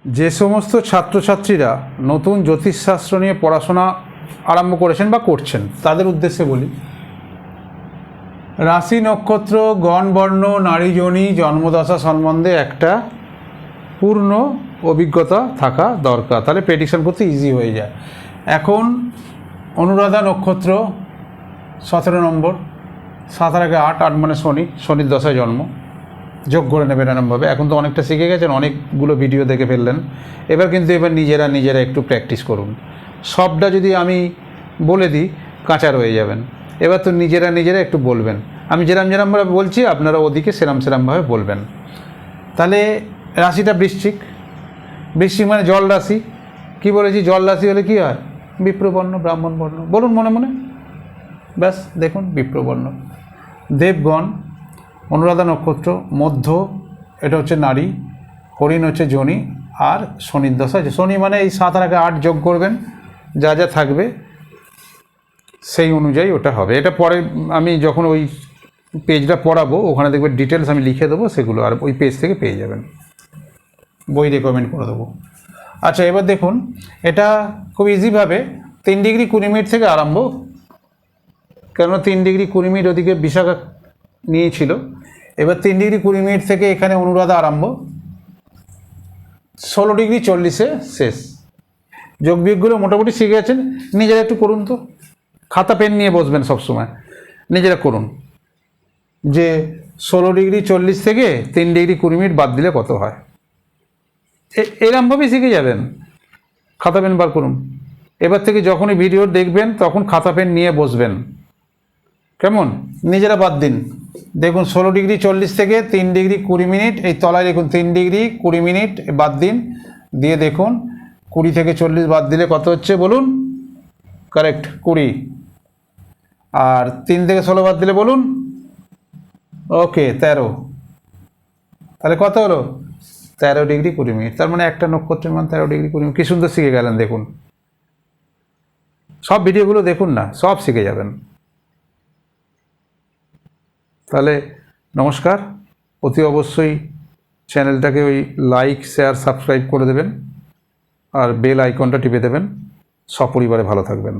যে সমস্ত ছাত্রছাত্রীরা নতুন জ্যোতিষশাস্ত্র নিয়ে পড়াশোনা আরম্ভ করেছেন বা করছেন তাদের উদ্দেশ্যে বলি, রাশি নক্ষত্র গণ বর্ণ নারী যোনি জন্মদশা সম্বন্ধে একটা পূর্ণ অভিজ্ঞতা থাকা দরকার, তাহলে প্রেডিকশন করতে ইজি হয়ে যায়। এখন অনুরাধা নক্ষত্র 17 নম্বর, 7 আর 8, 8 মানে শনির দশায় জন্ম, যোগ করে নেবেন এরমভাবে। এখন তো অনেকটা শিখে গেছেন, অনেকগুলো ভিডিও দেখে ফেললেন, এবার নিজেরা একটু প্র্যাকটিস করুন। সবটা যদি আমি বলে দিই কাঁচা রয়ে যাবেন। এবার তো নিজেরা একটু বলবেন, আমি যেরমভাবে বলছি আপনারা ওদিকে সেরমভাবে বলবেন। তাহলে রাশিটা বৃশ্চিক মানে জল রাশি। কি বলেছি, জল রাশি হলে কী হয়? বিপ্রবর্ণ, ব্রাহ্মণ বর্ণ। বলুন মনে মনে, ব্যাস দেখুন বিপ্রবর্ণ। দেবগণ, অনুরাধা নক্ষত্র মধ্য, এটা হচ্ছে নারী, হরিণ হচ্ছে যোনি, আর শনির দশা আছে। শনি মানে এই 7 আর 8 যোগ করবেন, যা যা থাকবে সেই অনুযায়ী ওটা হবে। এটা পরে আমি যখন ওই পেজটা পড়াবো ওখানে দেখবেন ডিটেলস আমি লিখে দেবো, সেগুলো আর ওই পেজ থেকে পেয়ে যাবেন, বই রেকমেন্ড করে দেবো। আচ্ছা, এবার দেখুন, এটা খুব ইজিভাবে 3 ডিগ্রি 20 মিনিট থেকে আরম্ভ, কেননা 3 ডিগ্রি 20 মিনিট ওদিকে বিশাখা নিয়েছিল। এবার 3 ডিগ্রি 20 মিনিট থেকে এখানে অনুরাধা আরম্ভ, 16 ডিগ্রি 40-এ শেষ। যোগ বিয়োগগুলো মোটামুটি শিখে গেছেন, নিজেরা একটু করুন তো, খাতা পেন নিয়ে বসবেন সবসময়, নিজেরা করুন যে 16 ডিগ্রি 40 থেকে 3 ডিগ্রি 20 মিনিট বাদ দিলে কত হয়। এরমভাবেই শিখে যাবেন, খাতা পেন বার করুন। এবার থেকে যখনই ভিডিও দেখবেন তখন খাতা পেন নিয়ে বসবেন, কেমন? নিজেরা বাদ দিন। দেখুন 16 ডিগ্রি 40 থেকে 3 ডিগ্রি 20 মিনিট, এই তলায় দেখুন 3 ডিগ্রি 20 মিনিট বাদ দিন, দিয়ে দেখুন 20 থেকে 40 বাদ দিলে কত হচ্ছে বলুন? কারেক্ট 20। আর 3 থেকে 16 বাদ দিলে বলুন? ওকে 13। তাহলে কত হলো? 13 ডিগ্রি 20 মিনিট। তার মানে একটা নক্ষত্রের মান 13 ডিগ্রি 20 মিনিট। কী সুন্দর শিখে গেলেন দেখুন। সব ভিডিওগুলো দেখুন না, সব শিখে যাবেন। তাহলে নমস্কার, অতি অবশ্যই চ্যানেলটাকে ওই লাইক শেয়ার সাবস্ক্রাইব করে দেবেন, আর বেল আইকনটা টিপে দেবেন। সপরিবারে ভালো থাকবেন।